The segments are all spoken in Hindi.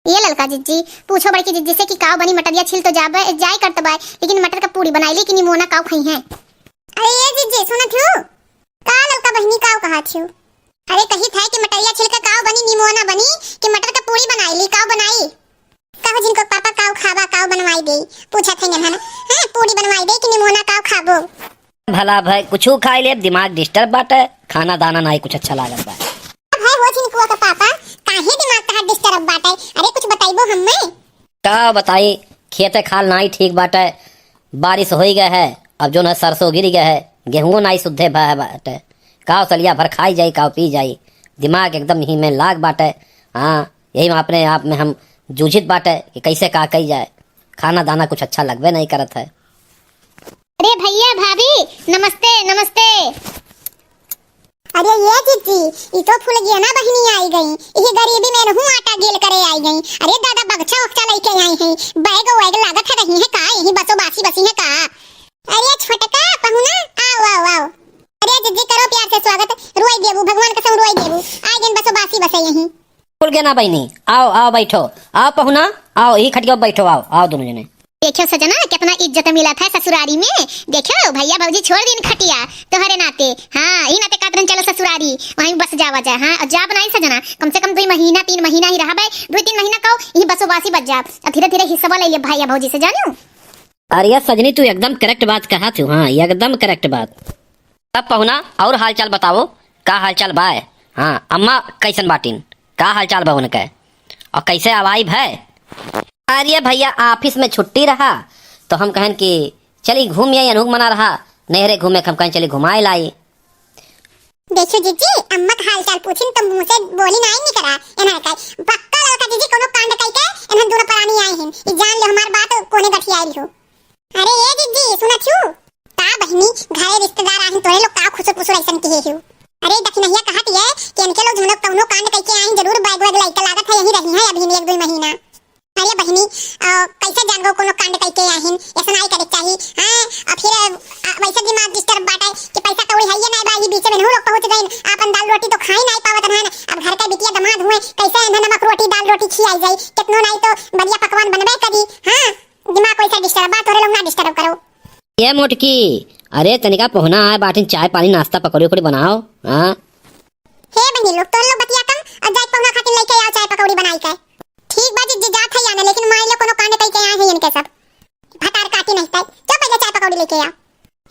ये ललका जिज्जी पूछो बड़की जिज्जी से कि काव बनी मटरिया छिल तो जाय करत बाय, लेकिन मटर का पूरी बनाई ली कि निमोना काव खाई है। अरे ये जिज्जी सुनत हो का ललका बहनी काव कहा थियो? अरे कही था कि मटरिया छिल का काव बनी निमोना बनी कि मटर का पूरी बनाई ली काव बनाई। कहो जिनको पापा काव खावा काव बनवाई दे, पूछा थे ना हां पूरी बनवाई दे कि निमोना काव खाबो। भला भाई कुछ खाई ले दिमाग डिस्टर्ब बाटे, खाना दाना नहीं कुछ अच्छा लागत बा। भाई वो जिनको का पापा काहे दिमाग का डिस्टर्ब बाटे? अरे कुछ बताइबो हमें। का बताई खेते खाल नहीं ठीक बाटे, बारिश हो ही गए है, अब जो न सरसों गिर गए है, गेहूं नहीं शुद्धे बाटे, काव सलिया भर खाई जाई काव पी जाई, दिमाग एकदम ही में लाग बाटे। हाँ यही में अपने आप में हम जूझित बाटे कि कैसे का कही जाए, खाना दाना कुछ अच्छा लगवे नहीं करत है। अरे भैया भाभी नमस्ते नमस्ते। अरे ये जीजी ये तो फूल गया ना बहनी आई गई, ये गरीबी में रहूं आटा गेल करे आई गई। अरे दादा बगचा उगचा लेके आई हैं, बैग वैग लागत है रही है का यही बसो बासी बसी है का। अरे छोटका पहुना आओ आओ आओ। अरे जीजी करो प्यार से स्वागत, रोई देबू भगवान कसम रोई देबू, आई गन बसो बासी बसे यही। फूल गया ना बहनी, आओ आओ बैठो, आओ पहुना आओ यही खटिया बैठो, आओ आओ दोनों जने। देखो सजना कितना इज्जत मिला था ससुरारी में, देखो भैया भौजी छोड़ दिन खटिया तोहरे नाते। हाँ ही नाते कातरन चलो ससुरारी वहीं बस जावा जाए। हाँ और जा बनाई सजना कम से कम 2 महीना 3 महीना ही रहा भाई, 2-3 महीना कहो यही बसो बासी बच जा, धीरे धीरे हिस्सा ले ले भैया भौजी से जानो। अरे सजनी तू एकदम करेक्ट बात कहा तू, हाँ एकदम करेक्ट बात। अब पहुना और हाल चाल बताओ, का हाल चाल बा? हाँ अम्मा कैसन बाटिन, का हाल चाल बा उनके और कैसे आवाई है? अरे भैया ऑफिस में छुट्टी रहा तो हम कहन कि चली घूम आई, अनूप मना रहा नहरे घूमे, हम कहन चली घुमाए लाई। देखो जीजी अम्मा का हाल चाल पूछिन तो मुंह से बोली नहीं करा एना का पक्का लड़का जीजी कोनो कांड कई के एना दोनों परानी आए हैं, ई जान ले हमार बात कोने गठी आई हो। अरे ये जीजी सुना छु ता बहनी घरे रिश्तेदार आहिन तोरे लोग का खुसुर पुसुर ऐसन के हेहु। अरे दखिनहिया कहत है कि इनके लोग झुनक कोनो कांड कई के आहिन, जरूर बैग वैग लइका लागत है यही रही है अभी 1-2 महीना। अरे बहनी कैसे जान गो कोनो कांड कई के आहिन, ऐसा नहीं करे चाहिए। हां और फिर वैसे दिमाग डिस्टर्ब बाटे कि पैसा कौड़ी है ये नहीं बा, ये बीच में लोग पहुंच गए अपन दाल रोटी तो खाई नहीं पावत रहन। अब घर का बिटिया दामाद हुए कैसे नमक रोटी दाल रोटी खियाई जाए, कितनो नहीं तो बढ़िया पकवान बनबे करी। हां दिमाग कैसा डिस्टर्ब बात तोरे लोग ना डिस्टर्ब करो। ये मोटकी अरे तनिका पहुना आए बाटिन चाय पानी नाश्ता पकौड़ी उकड़ी बनाओ। हां हे बहनी लोग तो लोग बतिया कम और जाई पहुना खातिर लेके आओ चाय पकौड़ी बनाई के। ठीक बा जी जात है याना, लेकिन मान लो कोनो कांड कई के आए हैं इनके सब भटार काटी नहीं पाई, जो पहले चाय पकौड़ी लेके आओ।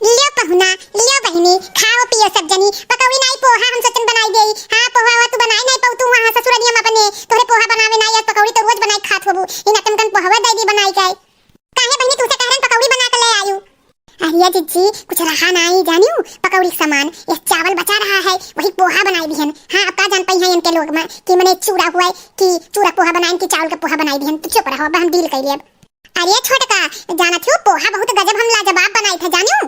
लियो पहुना लियो बहनी खाओ पियो सब जनी, पकौड़ी नहीं पोहा हम सोचन बनाई देई। हां पोहा तू बनाई नहीं पाऊ, तू वहां ससुरनिया में अपने तोरे पोहा बनावे नहीं और पकौड़ी तो रोज बनाई खात होबू, इन तम तम पोहा दे दी बनाई के काहे बहनी तू से कहरन पकौड़ी बना के ले आयू। अरे जीजी कुछ रहा नहीं जानियो पकौड़ी सामान, ये चावल बचा रहा है वही पोहा बनाई दिहन। हां अब का जान पाई है इनके लोग में कि मने चूड़ा हुआ कि चूड़ा पोहा बनाइन कि चावल का पोहा बनाई दिहन, तो चुप रहो अब हम डील कर लेब। अरे छोटका जाना थियो पोहा बहुत गजब हम लाजवाब बनाई था जानियो।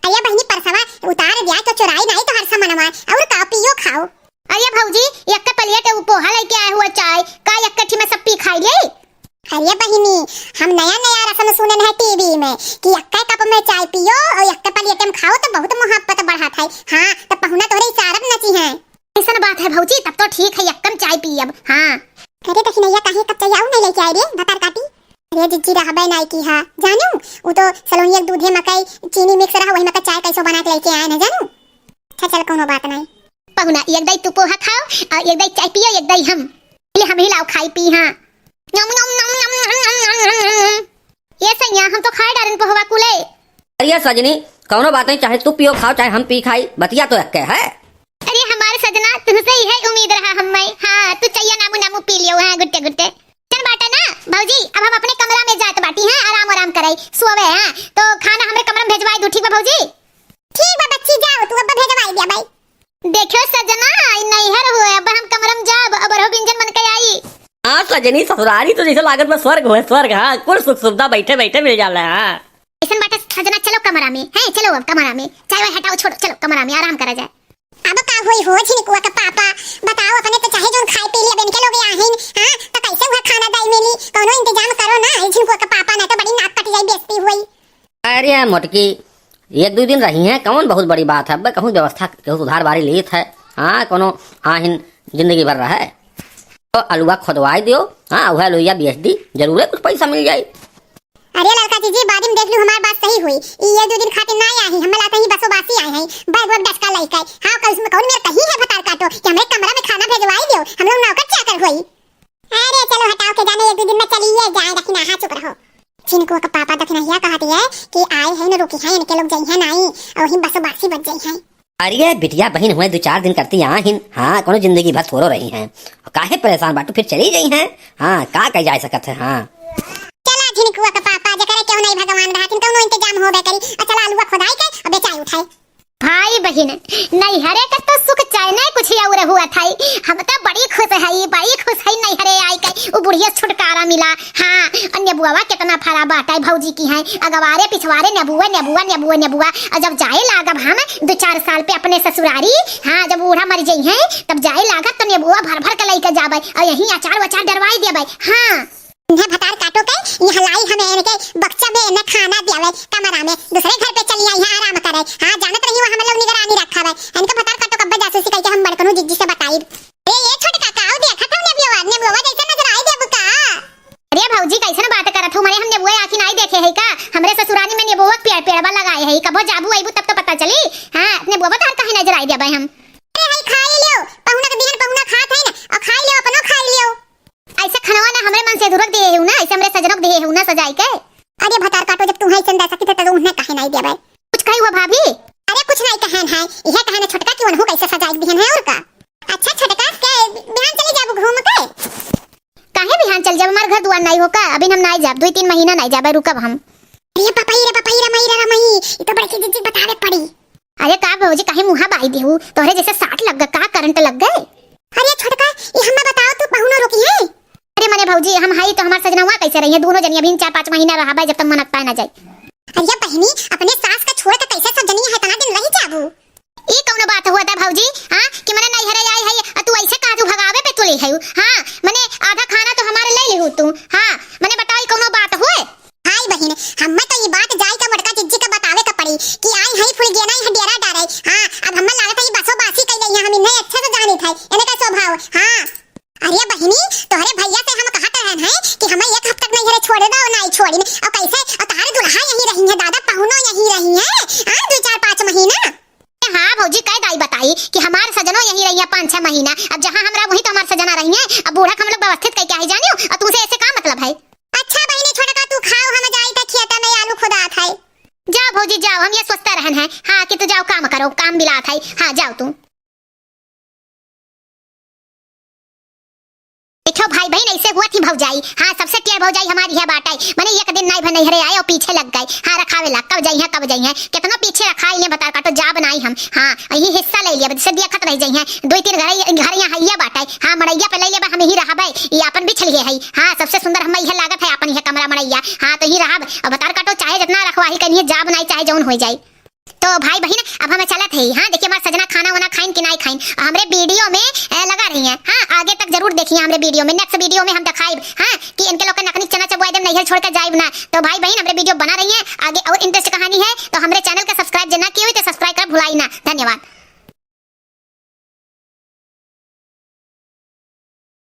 अरे बहनी परसवा उतार दिया तो चुराई नहीं तो हर सामान और का पियो खाओ। अरे भौजी एक प्लेट पोहा लेके आए हुआ चाय का एक कट्ठी में सब पी खाई ले। अरे बहिनी हम नया नया रस्म सुने हैं टीवी में कि यक्का कप में चाय पियो और यक्का प्लेट में खाओ तो बहुत मोहब्बत बढ़ाता है। हां तो पहुना तोरे इशारा में नची है, ऐसा बात है भौजी तब तो ठीक है यक्कम चाय पी अब। हां अरे दखिनैया काहे कब चाहिए आऊ नहीं लेके आए रे भतार काटी। अरे जिज्जी रहबे नहीं की हां जानू वो तो सलोनिया दूधे मकई चीनी मिक्स रहा वही में चाय कैसे बना के लेके आए ना जानू। अच्छा चल कोनो बात नहीं पहुना एक दाई तू पोहा खाओ और एक दाई चाय पियो, एक दाई हम ही लाओ खाई पी। हां ये सैया हम तो खाए डारन पोहवा कुले। अरे सजनी कौनो बात नहीं, चाहे तू पियो खाओ चाहे हम पी खाई, बतिया तो एक है। अरे हमारे सजना तुमसे ही है उम्मीद रहा हमें। हां तू चाहिए नामू नामू पी लियो। हां गुट्टे गुट्टे चल बाटा ना भौजी अब हम अपने कमरा में जात बाटी हैं, आराम आराम कराई सोवे। हां तो खाना हमरे कमरा में भेजवाई दो, ठीक बा भौजी? ठीक बा बच्ची जाओ तू अब भेजवाई दिया भाई। देखो सजना नहीं हर हुए अब हम कमरा में जाब अब रहो व्यंजन बन के आई। हाँ सजनी ससुरारी तो जैसे लागत में स्वर्ग है स्वर्ग। हाँ कुल सुख सुविधा बैठे बैठे मिल जाला है। ऐसा बाटा सजना चलो कमरा में है, चलो अब कमरा में चाय हटाओ छोड़ो चलो कमरा में आराम करा जाए। अब का होई हो छिनकुआ का पापा बताओ अपने तो चाहे जोन खाए पी लिया बेन के लोग आहिन। हां तो कैसे हुआ खाना दाई मिली कोनो इंतजाम करो ना, छिनकुआ का पापा ना तो बड़ी नाक कट जाई बेइज्जती हुई। अरे मोटकी 1-2 दिन रही है कौन बहुत बड़ी बात है, कहूँ व्यवस्था कहूँ सुधार बारी लीत है। हाँ कोनो आहिन जिंदगी भर रहा है तो अलुआ खोदवाई दियो, हाँ वह लोहिया बेच दी, जरूर है कुछ पैसा मिल जाए। अरे लड़का जी बाद में देख लू हमारी बात सही हुई। ये 2 दिन खातिर ना आई हम लाता ही बसो बासी आए हैं बैग वैग डस्का लेके। हां कल में कौन मेरा कहीं है भतार काटो कि हमें कमरा में खाना भेजवाई दियो, हम लोग नौकर चाकर होई। अरे चलो हटाओ के जाने 1-2 दिन में चलिए जाए रखना हां चुप रहो। चिनको का पापा दखनहिया कहती है कि आए हैं न रुकी हैं इनके लोग जई हैं नहीं और वही बसो बासी बच जई हैं। अरे बिटिया बहन हुए 2-4 दिन करती यहाँ हिन, हाँ कोनो जिंदगी भर थोड़ो रही हैं, काहे परेशान बाटू फिर चली गई हैं। हाँ का कह जा सकत है। हाँ चला झिनकुआ का पापा जकरे क्यों नहीं भगवान रहा तिन कौनो इंतजाम होबे करी। चला आलूआ खोदाई के और बेचाई उठाई। भाई बहन नहीं हरे का तो सुख चाय नहीं कुछ और हुआ थाई। हम तो बड़ी खुश है नहीं हरे आई के वो बुढ़िया छुटकारा मिला। हाँ अन्य बुआ कितना फरा बाटा भौजी की है अगवारे पिछवारे नेबुआ नेबुआ नेबुआ नेबुआ। और जब जाए लागब हम 2-4 साल पे अपने ससुरारी, हाँ जब बूढ़ा मर जाई है तब जाए लागत तो नेबुआ भर भर के लेके जाबे और यही अचार वचार डरवाई देबे। हाँ इन्हें भतार काटो के ये हलाई हमें इनके बक्सा में इन्हें खाना देवे कमरा में दूसरे घर पे चली आई है आराम करे। हाँ जानत रही हो हम लोग निगरानी रखा है इनका भतार काटो कब्बा जासूसी करके हम बड़कनो जिज्जी से बताई। ये छोटे काका आओ देखा था ने बुआ जैसे नजर आई देबू का। अरे भौजी कैसन बात करत हो मरे हम नेबुआ आखिर नहीं देखे है का। हमरे ससुरानी में नेबुआ पेड़वा लगाए है कबो जाबू आईबू तब तो पता चली। हाँ नेबुआ तार काहे नजर आई देबे हम। अरे भाई खा लियो पहुना के दिन पहुना खात है ना और खा लियो अपनो खा लियो। ऐसे खनवा ना हमरे मन से दुरक दिए है ना ऐसे हमरे सजनक दिए है ना सजाई के। अरे भतार काटो जब तू है चंदा सकी तो उन्हें काहे नहीं देबे। कुछ कही हुआ भाभी। अरे कुछ नहीं कहन है यह कहने छोटका क्यों हो कैसे सजाई दिहन है और का। अच्छा छोटका के बिहान चली जाबू घूम के। काहे बिहान चल जाब हमार घर दुआर नहीं हो का। अभी हम नहीं जाब 2-3 महीना नहीं जाबे रुकब हम। अरे पपाई रे मई ये तो बड़ी चीज बतावे पड़ी। अरे का भौजी काहे मुहा बाई देहू तोहरे जैसे 60 लग गए का करंट लग गए। अरे छोटका ये हमें बताओ तू पहुनो रोकी है। अरे मने भौजी हम हाई तो हमार सजनवा कैसे रही है दोनों जनिया भी 4-5 महीना रहा जब तक मन अक्ता ना जाए। अरे बहनी अपने सास का छोड़ के कैसे सब जनिया है तना दिन रही जाबू। ई कौनो बात हुआ था भौजी। हां कि मने नहीं हरे आई है तू ऐसे का तू भगावे पे तुली है। हां मने आधा खाना तो हमारे ले लिहू तू। हां मने बताई कौनो बात हुए। हाय बहन हम तो ये बात जाई का मटका जिज्जी का बतावे का पड़ी कि आई है फुल गेना है डेरा डारे। हां अब हम लागत है बसो बासी कई गई हम इन्हें अच्छे से जानी था इन्हें का स्वभाव। हां अरे बहनी तोहरे भैया से हम कहत रहन है कि हमें 1 हफ्ता तक नहीं हरे छोड़े दो नहीं छोड़ी और कैसे और तारे दुल्हा यही रही है दादा पहुनो यही रही है। हां 2-4-5 महीना। हाँ भौजी कह दाई बताई कि हमारे सजनो यही रही है 5-6 महीना। अब जहाँ हमरा वही तो हमारे सजना रही है। अब बूढ़ा हम लोग व्यवस्थित कह के आई जानियो और तुझे ऐसे का मतलब है। अच्छा बहनी छोटका तू खाओ हम जाई त खेता में आलू खुदा है। जाओ भौजी जाओ हम ये सोचते रहन है। हाँ कि तू जाओ काम करो काम बिला था। हाँ जाओ तू। देखो भाई बहन ऐसे हुआ थी भौजाई। हाँ सबसे टेढ़ भौजाई हमारी है बाटाई। मैंने 1 दिन नहीं भन हरे आए और पीछे लग गए। हाँ रखावे ला कब जाई है कितना पीछे रखा इन्हें बता काटो जा बनाई हम। हाँ यही हिस्सा ले लिया से देखत रह जाई है 2-3 घर यहाँ हैया बाटाई। हाँ मड़ैया पे ले लेबे हम ही रहबे ये अपन बिछ लिए है। हाँ सबसे सुंदर हम यह लागत है अपन यह कमरा मड़ैया। हाँ तो ही रहब और बता काटो चाहे जितना रखवाही कहीं जा बनाई चाहे जौन हो जाए। तो भाई बहन अब हमें चलत है। हाँ देखिए हमारा सजना खाना वाना खाइन कि नहीं खाइन हमरे वीडियो में लगा रही हैं। हाँ आगे तक जरूर देखिए हमरे वीडियो में नेक्स्ट वीडियो में हम दिखाएब। हाँ कि इनके लोग नकनी चना चबुआ एकदम नहीं छोड़ कर जाए ना। तो भाई बहन हमरे वीडियो बना रही है आगे और इंटरेस्ट कहानी है तो हमरे चैनल का सब्सक्राइब जना किए हुए तो सब्सक्राइब कर भुलाई ना। धन्यवाद।